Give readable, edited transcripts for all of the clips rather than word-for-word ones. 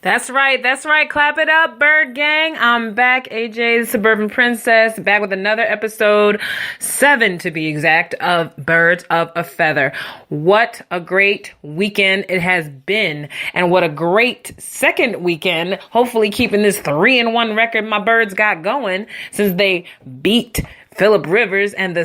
That's right. That's right. Clap it up, Bird Gang. I'm back, AJ, the Suburban Princess, back with another episode, 7 to be exact, of Birds of a Feather. What a great weekend it has been, and what a great second weekend. Hopefully keeping this 3-1 record my Birds got going since they beat Phillip Rivers and the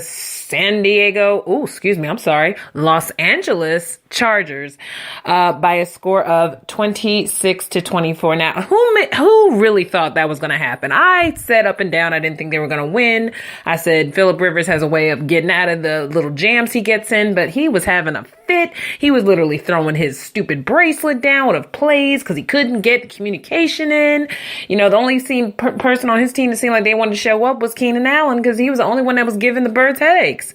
Los Angeles Chargers by a score of 26-24. Now, who really thought that was going to happen? I said up and down I didn't think they were going to win. I said Phillip Rivers has a way of getting out of the little jams he gets in, but he was having a fit. He was literally throwing his stupid bracelet down with plays because he couldn't get communication in. You know, the only person on his team that seemed like they wanted to show up was Keenan Allen because he was the only one that was giving the Birds headaches.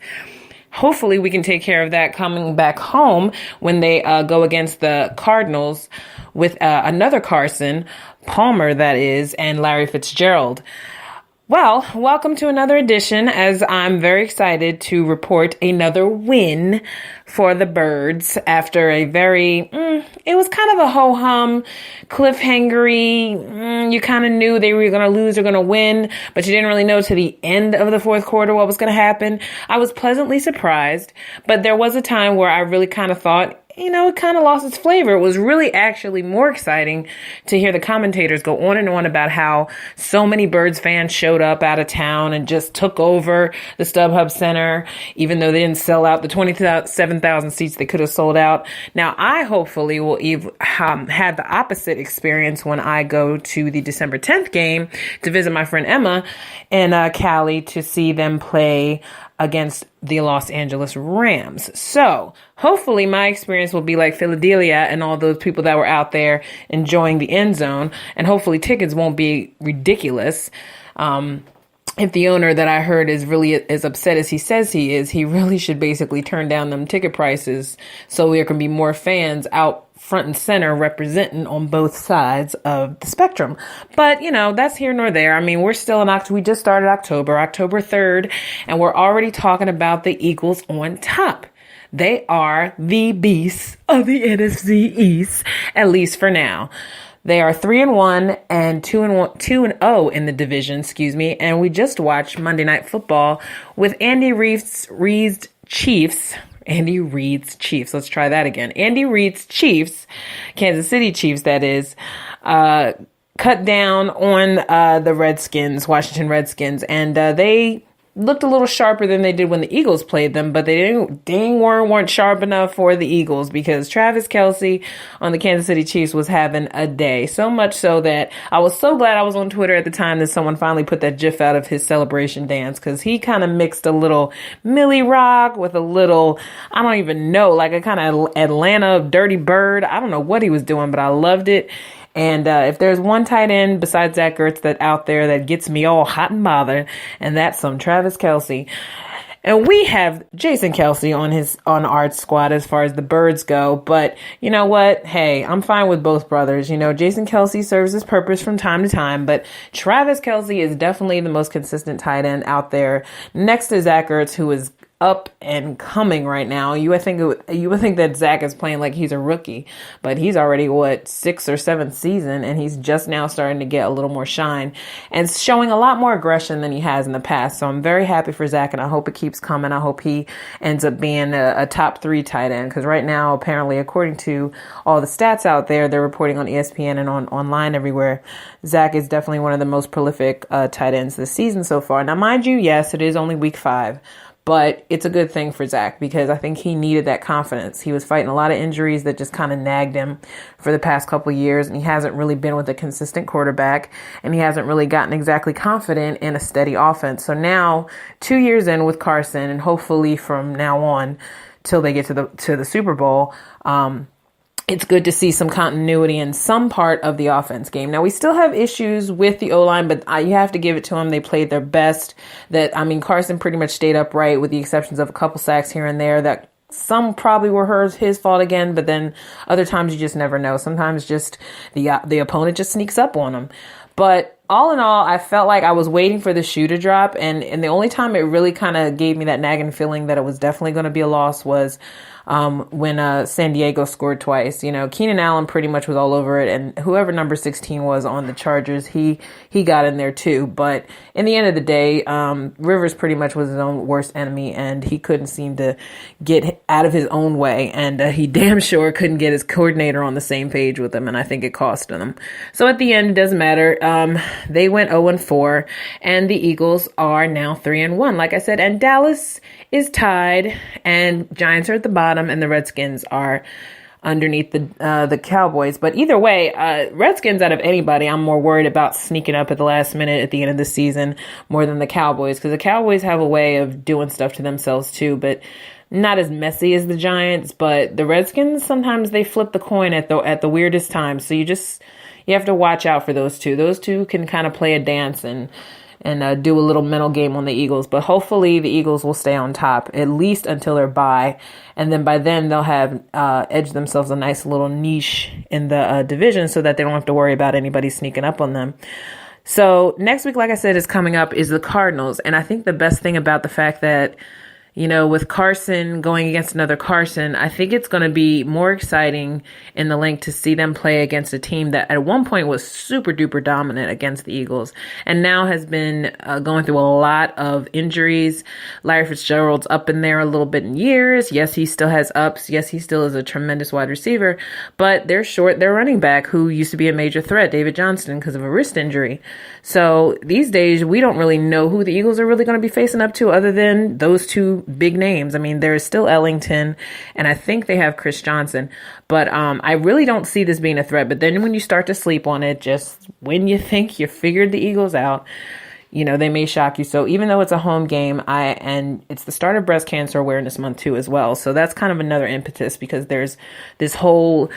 Hopefully we can take care of that coming back home when they go against the Cardinals with another Carson Palmer, that is, and Larry Fitzgerald. Well, welcome to another edition, as I'm very excited to report another win for the Birds after a very, it was kind of a ho-hum, cliffhangery. You kind of knew they were going to lose or going to win, but you didn't really know to the end of the fourth quarter what was going to happen. I was pleasantly surprised, but there was a time where I really kind of thought, it kind of lost its flavor. It was really actually more exciting to hear the commentators go on and on about how so many Birds fans showed up out of town and just took over the StubHub Center, even though they didn't sell out the 27,000 seats they could have sold out. Now, I hopefully will have the opposite experience when I go to the December 10th game to visit my friend Emma in Cali to see them play against the Los Angeles Rams. So hopefully my experience will be like Philadelphia and all those people that were out there enjoying the end zone. And hopefully tickets won't be ridiculous. If the owner that I heard is really as upset as he says he is, he really should basically turn down them ticket prices so there can be more fans out front and center representing on both sides of the spectrum. But, that's here nor there. I mean, we're still we just started October 3rd, and we're already talking about the Eagles on top. They are the beasts of the NFC East, at least for now. They are 3-1 and 2-0 in the division, and we just watched Monday Night Football with Andy Reid's Chiefs. Let's try that again. Andy Reid's Chiefs, Kansas City Chiefs, that is, cut down on the Washington Redskins, and they looked a little sharper than they did when the Eagles played them, but they weren't sharp enough for the Eagles because Travis Kelce on the Kansas City Chiefs was having a day. So much so that I was so glad I was on Twitter at the time that someone finally put that GIF out of his celebration dance, because he kind of mixed a little Millie Rock with a little, I don't even know, like a kind of Atlanta Dirty Bird. I don't know what he was doing, but I loved it. And if there's one tight end besides Zach Ertz that out there that gets me all hot and bothered, and that's some Travis Kelce. And we have Jason Kelce on our squad as far as the Birds go. But you know what? Hey, I'm fine with both brothers. Jason Kelce serves his purpose from time to time, but Travis Kelce is definitely the most consistent tight end out there, next to Zach Ertz, who is up and coming right now. You would think that Zach is playing like he's a rookie, but he's already 6th or 7th season, and he's just now starting to get a little more shine and showing a lot more aggression than he has in the past. So I'm very happy for Zach, and I hope it keeps coming. I hope he ends up being a top 3 tight end, because right now, apparently, according to all the stats out there, they're reporting on ESPN and online everywhere, Zach is definitely one of the most prolific tight ends this season so far. Now, mind you, yes, it is only week 5. But it's a good thing for Zach, because I think he needed that confidence. He was fighting a lot of injuries that just kind of nagged him for the past couple of years, and he hasn't really been with a consistent quarterback, and he hasn't really gotten exactly confident in a steady offense. So now, 2 years in with Carson, and hopefully from now on till they get to the Super Bowl, it's good to see some continuity in some part of the offense game. Now, we still have issues with the O-line, but you have to give it to them. They played their best. Carson pretty much stayed upright with the exceptions of a couple sacks here and there that some probably were his fault again, but then other times you just never know. Sometimes just the opponent just sneaks up on them. But all in all, I felt like I was waiting for the shoe to drop. And the only time it really kind of gave me that nagging feeling that it was definitely going to be a loss was when San Diego scored twice. Keenan Allen pretty much was all over it, and whoever number 16 was on the Chargers, he got in there too. But in the end of the day, Rivers pretty much was his own worst enemy, and he couldn't seem to get out of his own way, and he damn sure couldn't get his coordinator on the same page with him, and I think it cost him. So at the end, it doesn't matter. They went 0-4, and the Eagles are now 3-1, like I said, and Dallas is tied, and Giants are at the bottom, and the Redskins are underneath the Cowboys. But either way, Redskins, out of anybody, I'm more worried about sneaking up at the last minute at the end of the season more than the Cowboys, because the Cowboys have a way of doing stuff to themselves too, but not as messy as the Giants. But the Redskins, sometimes they flip the coin at the weirdest times. So you have to watch out for those two. Those two can kind of play a dance and do a little mental game on the Eagles. But hopefully the Eagles will stay on top, at least until their bye. And then by then they'll have edged themselves a nice little niche in the division so that they don't have to worry about anybody sneaking up on them. So next week, like I said, is coming up is the Cardinals. And I think the best thing about the fact that, with Carson going against another Carson, I think it's going to be more exciting in the link to see them play against a team that at one point was super duper dominant against the Eagles and now has been going through a lot of injuries. Larry Fitzgerald's up in there a little bit in years. Yes, he still has ups. Yes, he still is a tremendous wide receiver, but they're short their running back who used to be a major threat, David Johnston, because of a wrist injury. So these days, we don't really know who the Eagles are really going to be facing up to other than those two big names. I mean, there's still Ellington, and I think they have Chris Johnson, but I really don't see this being a threat. But then when you start to sleep on it, just when you think you figured the Eagles out, they may shock you. So even though it's a home game, and it's the start of Breast Cancer Awareness Month too as well. So that's kind of another impetus, because there's this whole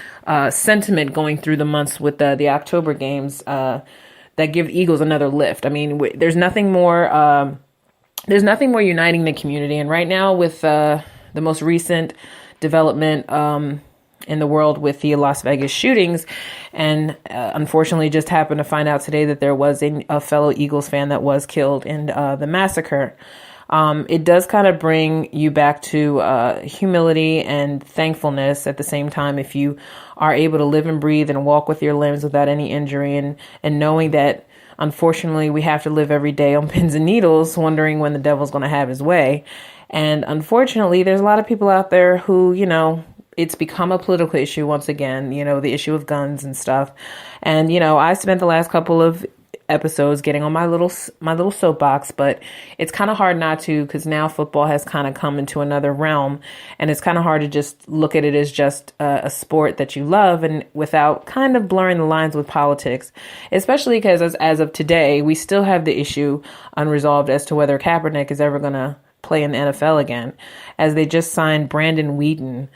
sentiment going through the months with the October games that give Eagles another lift. I mean, there's nothing more uniting the community. And right now, with the most recent development in the world with the Las Vegas shootings, and unfortunately just happened to find out today that there was a fellow Eagles fan that was killed in the massacre. It does kind of bring you back to humility and thankfulness at the same time, if you are able to live and breathe and walk with your limbs without any injury, and knowing that unfortunately we have to live every day on pins and needles, wondering when the devil's going to have his way. And unfortunately, there's a lot of people out there who, it's become a political issue once again, the issue of guns and stuff. And, I spent the last couple of episodes getting on my little soapbox, but it's kind of hard not to, because now football has kind of come into another realm, and it's kind of hard to just look at it as just a sport that you love, and without kind of blurring the lines with politics, especially because as of today, we still have the issue unresolved as to whether Kaepernick is ever going to play in the NFL again, as they just signed Brandon Whedon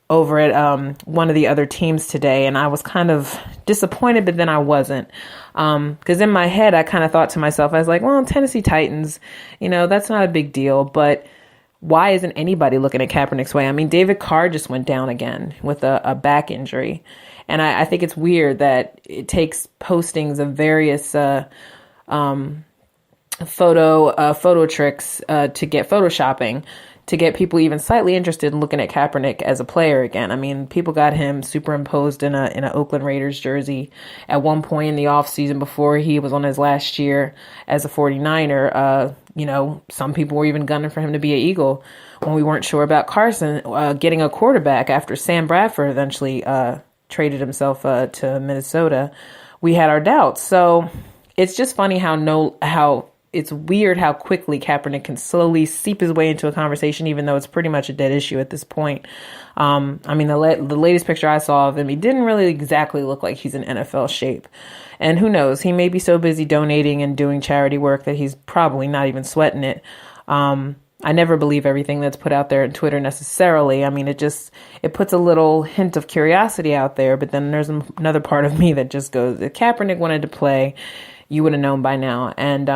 over at one of the other teams today. And I was kind of disappointed, but then I wasn't. Because in my head, I kind of thought to myself, I was like, well, Tennessee Titans, that's not a big deal. But why isn't anybody looking at Kaepernick's way? I mean, David Carr just went down again with a back injury. And I think it's weird that it takes postings of various photo tricks to get photoshopping to get people even slightly interested in looking at Kaepernick as a player again. I mean, people got him superimposed in an Oakland Raiders jersey at one point in the offseason before he was on his last year as a 49er. Some people were even gunning for him to be an Eagle when we weren't sure about Carson getting a quarterback after Sam Bradford eventually traded himself to Minnesota. We had our doubts. So it's just funny how it's weird how quickly Kaepernick can slowly seep his way into a conversation, even though it's pretty much a dead issue at this point. I mean, the latest picture I saw of him, he didn't really exactly look like he's in NFL shape. And who knows, he may be so busy donating and doing charity work that he's probably not even sweating it. I never believe everything that's put out there on Twitter necessarily. I mean, it puts a little hint of curiosity out there, but then there's another part of me that just goes, if Kaepernick wanted to play, you would have known by now. And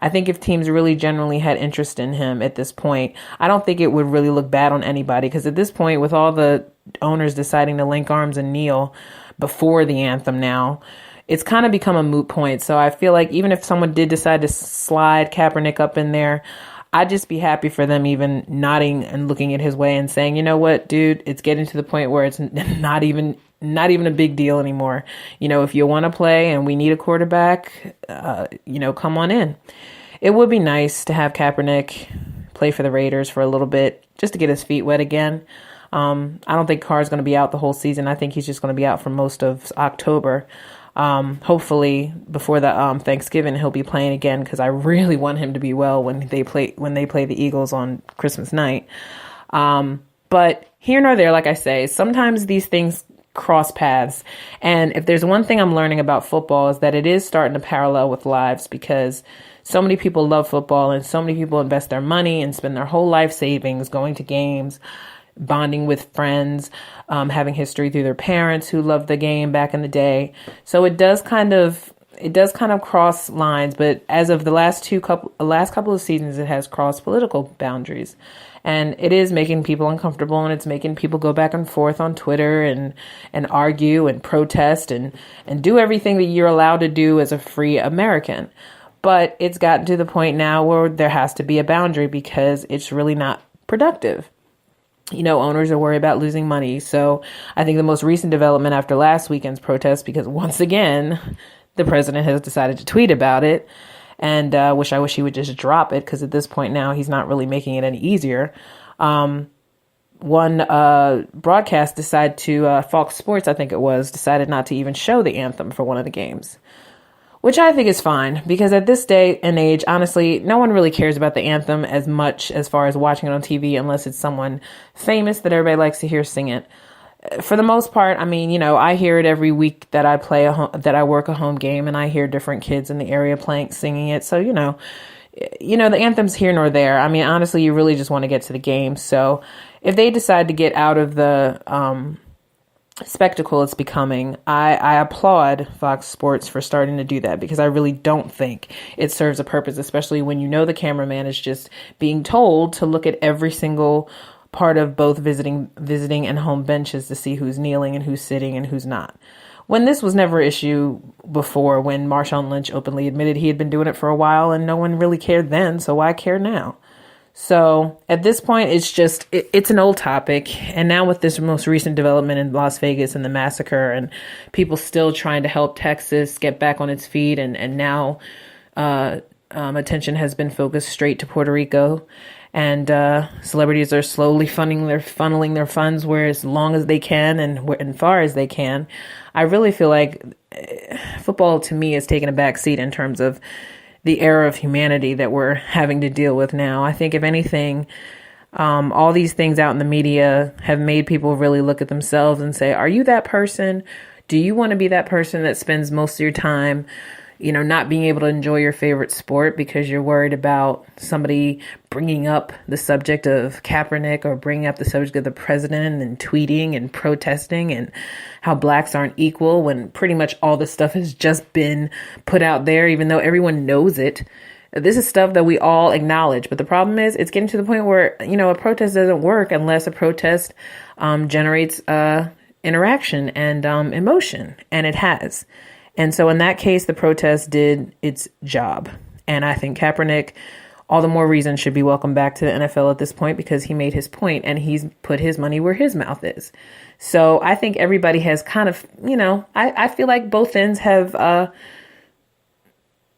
I think if teams really generally had interest in him at this point, I don't think it would really look bad on anybody, because at this point, with all the owners deciding to link arms and kneel before the anthem now, it's kind of become a moot point. So I feel like even if someone did decide to slide Kaepernick up in there, I'd just be happy for them even nodding and looking at his way and saying, you know what, dude, it's getting to the point where it's not even a big deal anymore. If you want to play and we need a quarterback, come on in. It would be nice to have Kaepernick play for the Raiders for a little bit just to get his feet wet again. I don't think Carr's going to be out the whole season. I think he's just going to be out for most of October. Hopefully before the Thanksgiving he'll be playing again, because I really want him to be well when they play the Eagles on Christmas night. But here nor there, like I say, sometimes these things cross paths. And if there's one thing I'm learning about football is that it is starting to parallel with lives, because so many people love football and so many people invest their money and spend their whole life savings going to games, bonding with friends, having history through their parents who loved the game back in the day. So it does kind of cross lines, but as of the last couple of seasons, it has crossed political boundaries, and it is making people uncomfortable, and it's making people go back and forth on Twitter and argue and protest and do everything that you're allowed to do as a free American. But it's gotten to the point now where there has to be a boundary, because it's really not productive. Owners are worried about losing money. So I think the most recent development after last weekend's protest, because once again, the president has decided to tweet about it, and I wish he would just drop it, because at this point now he's not really making it any easier. One broadcast decided to, Fox Sports, I think it was, decided not to even show the anthem for one of the games, which I think is fine, because at this day and age, honestly, no one really cares about the anthem as much as far as watching it on TV, unless it's someone famous that everybody likes to hear sing it. For the most part, I mean, I hear it every week that I work a home game, and I hear different kids in the area singing it. So, the anthem's here nor there. I mean, honestly, you really just want to get to the game. So if they decide to get out of the spectacle it's becoming, I applaud Fox Sports for starting to do that, because I really don't think it serves a purpose, especially when the cameraman is just being told to look at every single part of both visiting and home benches to see who's kneeling and who's sitting and who's not. When this was never an issue before, when Marshawn Lynch openly admitted he had been doing it for a while, and no one really cared then, so why care now? So at this point, it's an old topic. And now with this most recent development in Las Vegas and the massacre, and people still trying to help Texas get back on its feet, and now attention has been focused straight to Puerto Rico. And celebrities are slowly funneling their funds where as long as they can and far as they can. I really feel like football to me has taken a back seat in terms of the era of humanity that we're having to deal with now. I think if anything, all these things out in the media have made people really look at themselves and say, are you that person? Do you want to be that person that spends most of your time not being able to enjoy your favorite sport because you're worried about somebody bringing up the subject of Kaepernick or bringing up the subject of the president and tweeting and protesting and how blacks aren't equal, when pretty much all this stuff has just been put out there, even though everyone knows it. This is stuff that we all acknowledge. But the problem is it's getting to the point where, a protest doesn't work unless a protest generates interaction and emotion. And it has. And so in that case, the protest did its job. And I think Kaepernick, all the more reason, should be welcomed back to the NFL at this point, because he made his point and he's put his money where his mouth is. So I think everybody has kind of, I feel like both ends have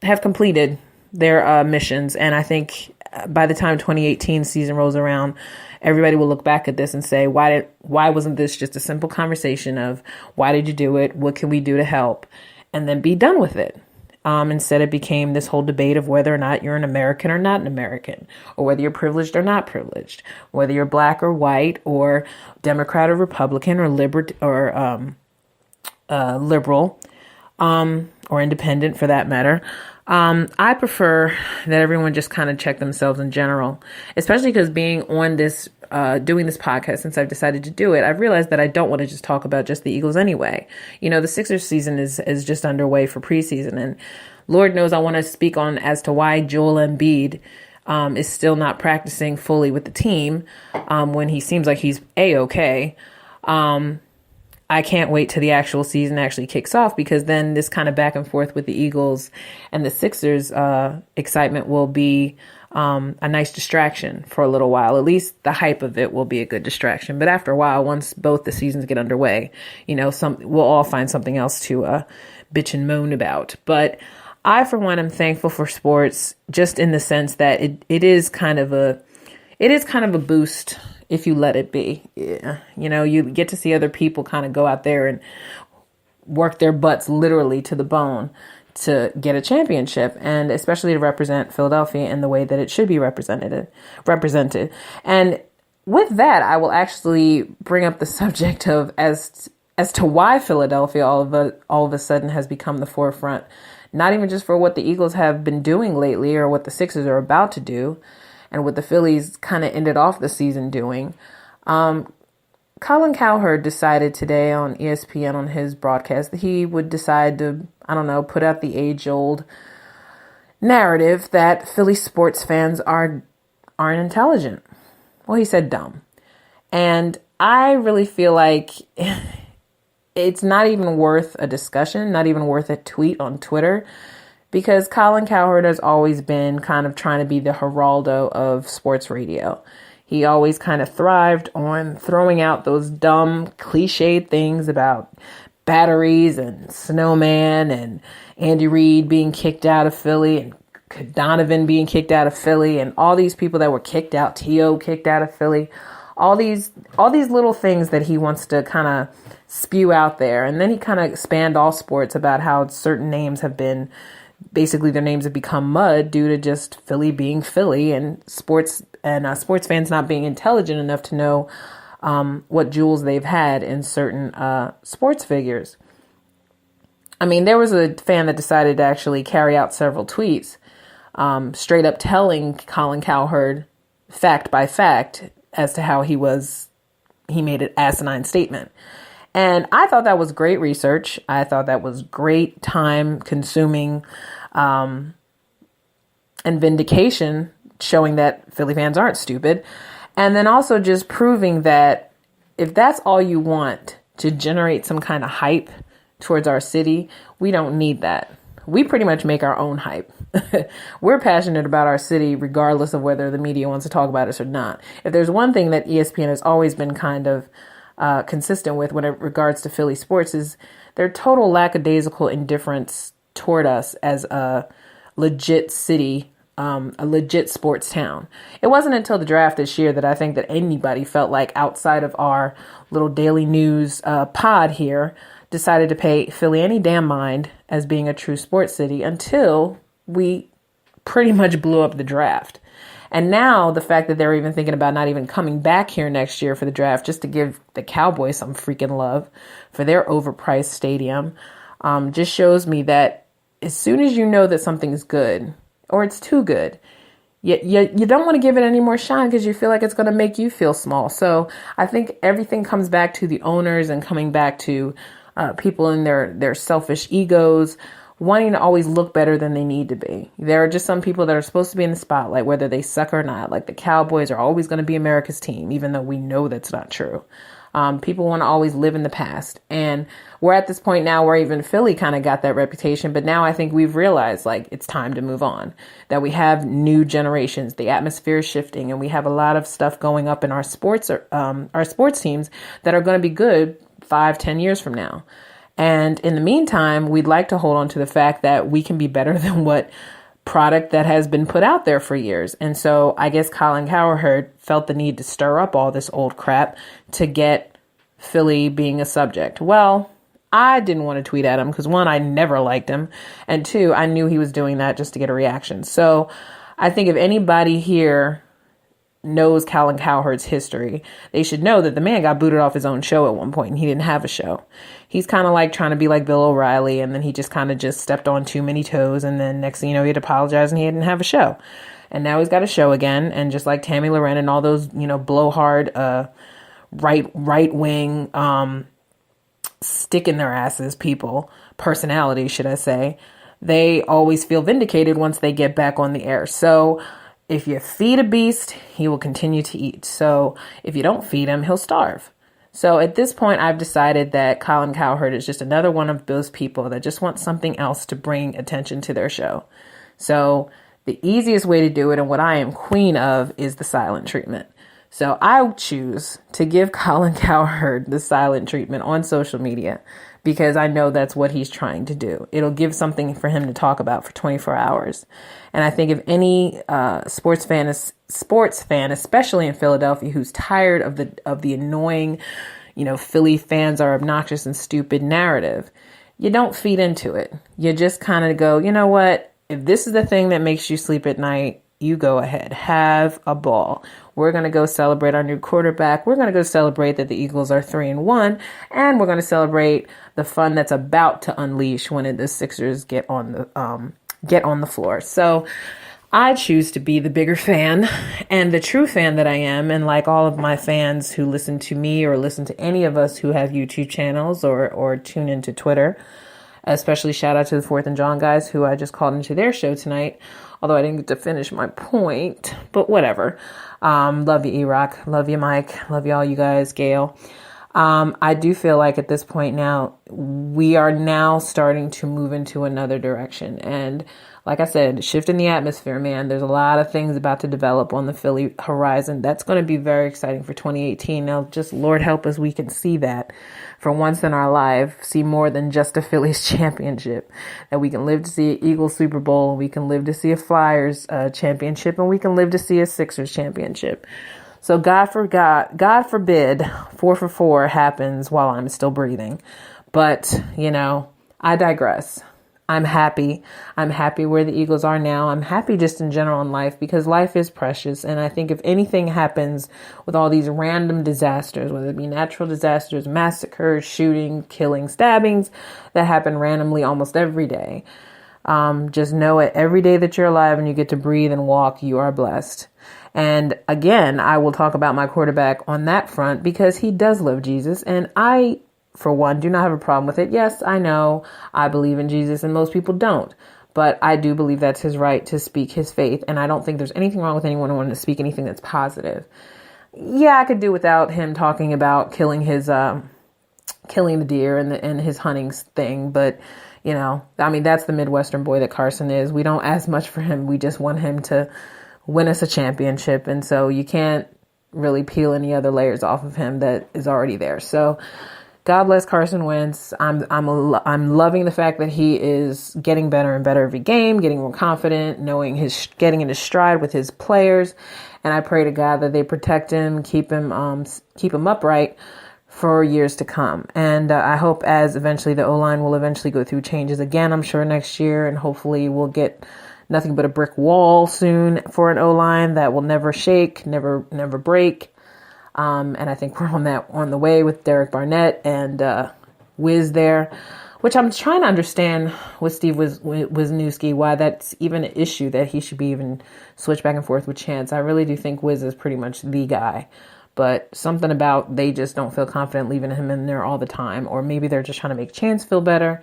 completed their missions. And I think by the time 2018 season rolls around, everybody will look back at this and say, why wasn't this just a simple conversation of why did you do it? What can we do to help? And then be done with it. Instead, it became this whole debate of whether or not you're an American or not an American, or whether you're privileged or not privileged, whether you're black or white, or Democrat or Republican, or liberal, or independent for that matter. I prefer that everyone just kind of check themselves in general, especially because being on this, doing this podcast, since I've decided to do it, I've realized that I don't want to just talk about just the Eagles anyway. The Sixers season is just underway for preseason, and Lord knows I want to speak on as to why Joel Embiid is still not practicing fully with the team when he seems like he's A-okay. I can't wait till the actual season actually kicks off, because then this kind of back and forth with the Eagles and the Sixers excitement will be a nice distraction for a little while. At least the hype of it will be a good distraction. But after a while, once both the seasons get underway, we'll all find something else to bitch and moan about. But I, for one, am thankful for sports, just in the sense that it is kind of a boost if you let it be. Yeah. You get to see other people kind of go out there and work their butts literally to the bone to get a championship, and especially to represent Philadelphia in the way that it should be represented. And with that, I will actually bring up the subject of as to why Philadelphia all of a sudden has become the forefront, not even just for what the Eagles have been doing lately or what the Sixers are about to do, and what the Phillies kind of ended off the season doing. Colin Cowherd decided today on ESPN on his broadcast that he would decide to, put out the age-old narrative that Philly sports fans aren't intelligent. Well, he said dumb. And I really feel like it's not even worth a discussion, not even worth a tweet on Twitter, because Colin Cowherd has always been kind of trying to be the Geraldo of sports radio. He always kind of thrived on throwing out those dumb, cliched things about batteries and snowman and Andy Reid being kicked out of Philly and Donovan being kicked out of Philly and all these people that were kicked out, T.O. kicked out of Philly, all these little things that he wants to kind of spew out there. And then he kind of spanned all sports about how certain names have been, basically their names have become mud due to just Philly being Philly, and sports fans not being intelligent enough to know what jewels they've had in certain sports figures. I mean, there was a fan that decided to actually carry out several tweets, straight up telling Colin Cowherd fact by fact as to how he made an asinine statement. And I thought that was great research. I thought that was great time consuming and vindication, showing that Philly fans aren't stupid. And then also just proving that if that's all you want to generate some kind of hype towards our city, we don't need that. We pretty much make our own hype. We're passionate about our city regardless of whether the media wants to talk about us or not. If there's one thing that ESPN has always been kind of consistent with when it regards to Philly sports, is their total lackadaisical indifference toward us as a legit city, a legit sports town. It wasn't until the draft this year that I think that anybody felt like, outside of our little daily news pod here, decided to pay Philly any damn mind as being a true sports city, until we pretty much blew up the draft. And now the fact that they're even thinking about not even coming back here next year for the draft, just to give the Cowboys some freaking love for their overpriced stadium, just shows me that as soon as you know that something's good or it's too good, you don't want to give it any more shine because you feel like it's going to make you feel small. So I think everything comes back to the owners and coming back to people in their selfish egos, wanting to always look better than they need to be. There are just some people that are supposed to be in the spotlight, whether they suck or not. Like the Cowboys are always going to be America's team, even though we know that's not true. People want to always live in the past. And we're at this point now where even Philly kind of got that reputation. But now I think we've realized like it's time to move on, that we have new generations. The atmosphere is shifting, and we have a lot of stuff going up in our sports teams that are going to be good 5-10 years from now. And in the meantime, we'd like to hold on to the fact that we can be better than what product that has been put out there for years. And so I guess Colin Cowherd felt the need to stir up all this old crap to get Philly being a subject. Well, I didn't want to tweet at him because, one, I never liked him, and two, I knew he was doing that just to get a reaction. So I think if anybody here knows Colin Cowherd's history, they should know that the man got booted off his own show at one point, and he didn't have a show. He's kind of like trying to be like Bill O'Reilly, and then he just kind of just stepped on too many toes, and then next thing you know, he had to apologize and he didn't have a show. And now he's got a show again, and just like Tammy Loren and all those, blowhard, right wing, stick in their asses people, personalities, should I say, they always feel vindicated once they get back on the air. So if you feed a beast, he will continue to eat. So if you don't feed him, he'll starve. So at this point, I've decided that Colin Cowherd is just another one of those people that just want something else to bring attention to their show. So the easiest way to do it, and what I am queen of, is the silent treatment. So I choose to give Colin Cowherd the silent treatment on social media because I know that's what he's trying to do. It'll give something for him to talk about for 24 hours. And I think if any sports fan, especially in Philadelphia, who's tired of the annoying, Philly fans are obnoxious and stupid narrative, you don't feed into it. You just kind of go, you know what? If this is the thing that makes you sleep at night, you go ahead, have a ball. We're going to go celebrate our new quarterback. We're going to go celebrate that the Eagles are 3-1, and we're going to celebrate the fun that's about to unleash when the Sixers get on the floor. So I choose to be the bigger fan and the true fan that I am. And like all of my fans who listen to me or listen to any of us who have YouTube channels or tune into Twitter, especially shout out to the 4th and John guys who I just called into their show tonight. Although I didn't get to finish my point, but whatever. Love you, E-Rock. Love you, Mike. Love you all, you guys, Gail. I do feel like at this point now, we are now starting to move into another direction. And like I said, shifting the atmosphere, man, there's a lot of things about to develop on the Philly horizon. That's going to be very exciting for 2018. Now, just Lord help us, we can see that for once in our life, see more than just a Phillies championship, that we can live to see an Eagles Super Bowl, and we can live to see a Flyers championship, and we can live to see a Sixers championship. So God forbid 4-for-4 happens while I'm still breathing. But, I digress. I'm happy. I'm happy where the Eagles are now. I'm happy just in general in life because life is precious. And I think if anything happens with all these random disasters, whether it be natural disasters, massacres, shooting, killing, stabbings that happen randomly almost every day, just know it. Every day that you're alive and you get to breathe and walk, you are blessed. And again, I will talk about my quarterback on that front because he does love Jesus. And I, for one, do not have a problem with it. Yes, I know I believe in Jesus and most people don't. But I do believe that's his right to speak his faith. And I don't think there's anything wrong with anyone wanting to speak anything that's positive. Yeah, I could do without him talking about killing the deer and his hunting thing. But, that's the Midwestern boy that Carson is. We don't ask much for him. We just want him to win us a championship. And so you can't really peel any other layers off of him that is already there. So God bless Carson Wentz. I'm loving the fact that he is getting better and better every game, getting more confident, getting into stride with his players. And I pray to God that they protect him, keep him upright for years to come. And I hope as eventually the O-line will eventually go through changes again, I'm sure next year, and hopefully we'll get nothing but a brick wall soon for an O-line that will never shake, never break. And I think we're on the way with Derek Barnett and Wiz there, which I'm trying to understand with Steve Wisniewski, why that's even an issue that he should be even switched back and forth with Chance. I really do think Wiz is pretty much the guy, but something about they just don't feel confident leaving him in there all the time, or maybe they're just trying to make Chance feel better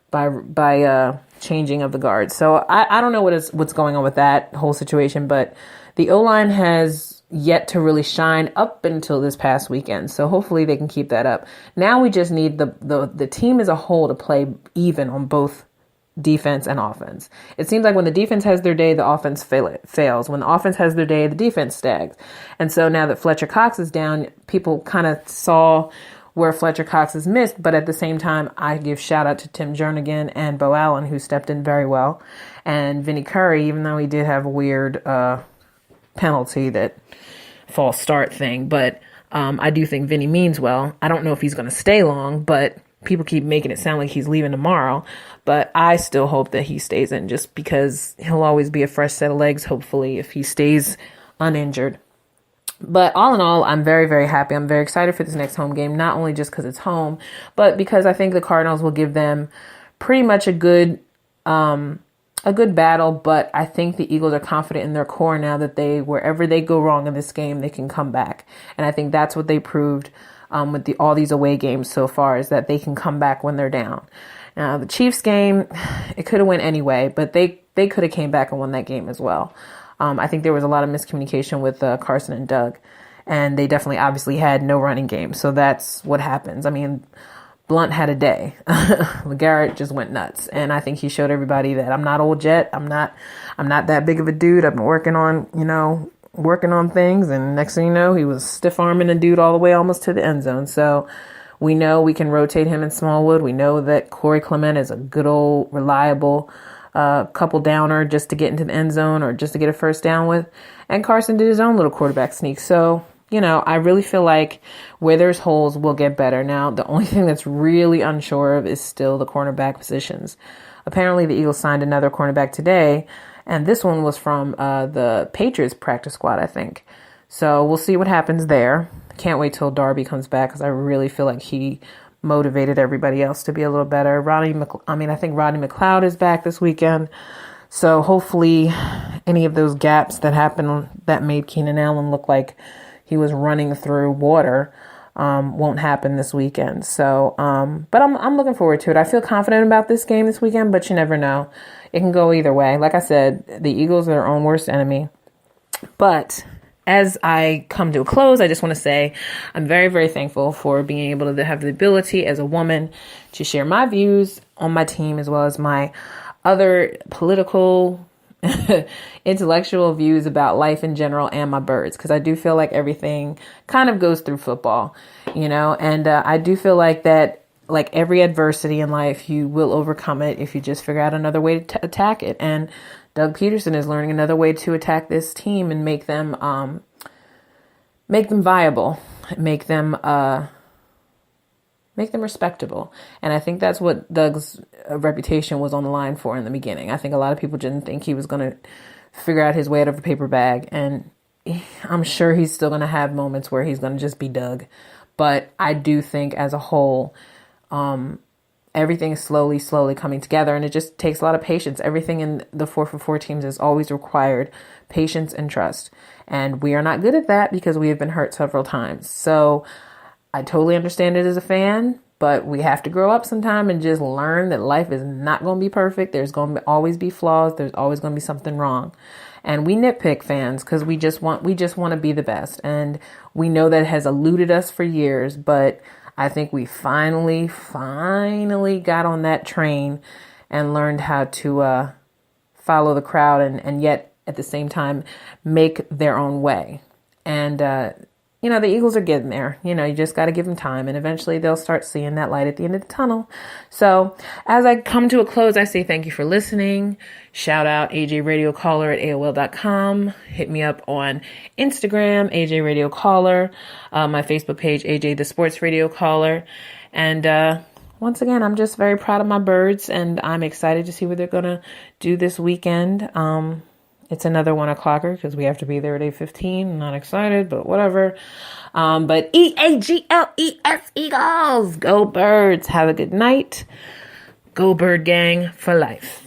by changing of the guards. So I don't know what's going on with that whole situation, but the O-line has yet to really shine up until this past weekend. So hopefully they can keep that up. Now we just need the team as a whole to play even on both defense and offense. It seems like when the defense has their day, the offense fails. When the offense has their day, the defense stags. And so now that Fletcher Cox is down, people kind of saw where Fletcher Cox is missed, but at the same time, I give shout out to Tim Jernigan and Bo Allen, who stepped in very well, and Vinny Curry, even though he did have a weird penalty, that false start thing, but I do think Vinny means well. I don't know if he's going to stay long, but people keep making it sound like he's leaving tomorrow, but I still hope that he stays in just because he'll always be a fresh set of legs, hopefully, if he stays uninjured. But all in all, I'm very, very happy. I'm very excited for this next home game, not only just because it's home, but because I think the Cardinals will give them pretty much a good battle. But I think the Eagles are confident in their core now that wherever they go wrong in this game, they can come back. And I think that's what they proved with all these away games so far, is that they can come back when they're down. Now, the Chiefs game, it could have went anyway, but they could have came back and won that game as well. I think there was a lot of miscommunication with Carson and Doug. And they definitely obviously had no running game. So that's what happens. I mean, Blunt had a day. Garrett just went nuts. And I think he showed everybody that I'm not old Jet. I'm not that big of a dude. I've been working on things. And next thing you know, he was stiff arming a dude all the way almost to the end zone. So we know we can rotate him in Smallwood. We know that Corey Clement is a good old reliable couple downer just to get into the end zone or just to get a first down with. And Carson did his own little quarterback sneak. So, I really feel like where there's holes, we'll get better. Now, the only thing that's really unsure of is still the cornerback positions. Apparently, the Eagles signed another cornerback today, and this one was from the Patriots practice squad, I think. So we'll see what happens there. Can't wait till Darby comes back because I really feel like he motivated everybody else to be a little better. I think Rodney McLeod is back this weekend. So hopefully any of those gaps that happened that made Keenan Allen look like he was running through water won't happen this weekend. So, but I'm looking forward to it. I feel confident about this game this weekend, but you never know. It can go either way. Like I said, the Eagles are their own worst enemy. But as I come to a close, I just want to say I'm very, very thankful for being able to have the ability as a woman to share my views on my team as well as my other political intellectual views about life in general and my birds, because I do feel like everything kind of goes through football, and I do feel like that, like every adversity in life, you will overcome it if you just figure out another way to attack it. And Doug Peterson is learning another way to attack this team and make them viable, make them respectable. And I think that's what Doug's reputation was on the line for in the beginning. I think a lot of people didn't think he was going to figure out his way out of a paper bag. And I'm sure he's still going to have moments where he's going to just be Doug. But I do think as a whole, everything is slowly coming together. And it just takes a lot of patience. Everything in the 4-for-4 teams has always required patience and trust. And we are not good at that because we have been hurt several times. So I totally understand it as a fan, but we have to grow up sometime and just learn that life is not going to be perfect. There's going to always be flaws. There's always going to be something wrong. And we nitpick, fans, because we just want to be the best. And we know that it has eluded us for years, but I think we finally got on that train and learned how to follow the crowd and yet at the same time make their own way. And the Eagles are getting there. You just got to give them time, and eventually they'll start seeing that light at the end of the tunnel. So as I come to a close, I say thank you for listening. Shout out AJ Radio Caller at AOL.com. Hit me up on Instagram, AJ Radio Caller, my Facebook page, AJ the Sports Radio Caller. And once again, I'm just very proud of my birds, and I'm excited to see what they're going to do this weekend. It's another 1:00 because we have to be there at 8:15. I'm not excited, but whatever. But EAGLES, Eagles. Go Birds. Have a good night. Go Bird Gang for life.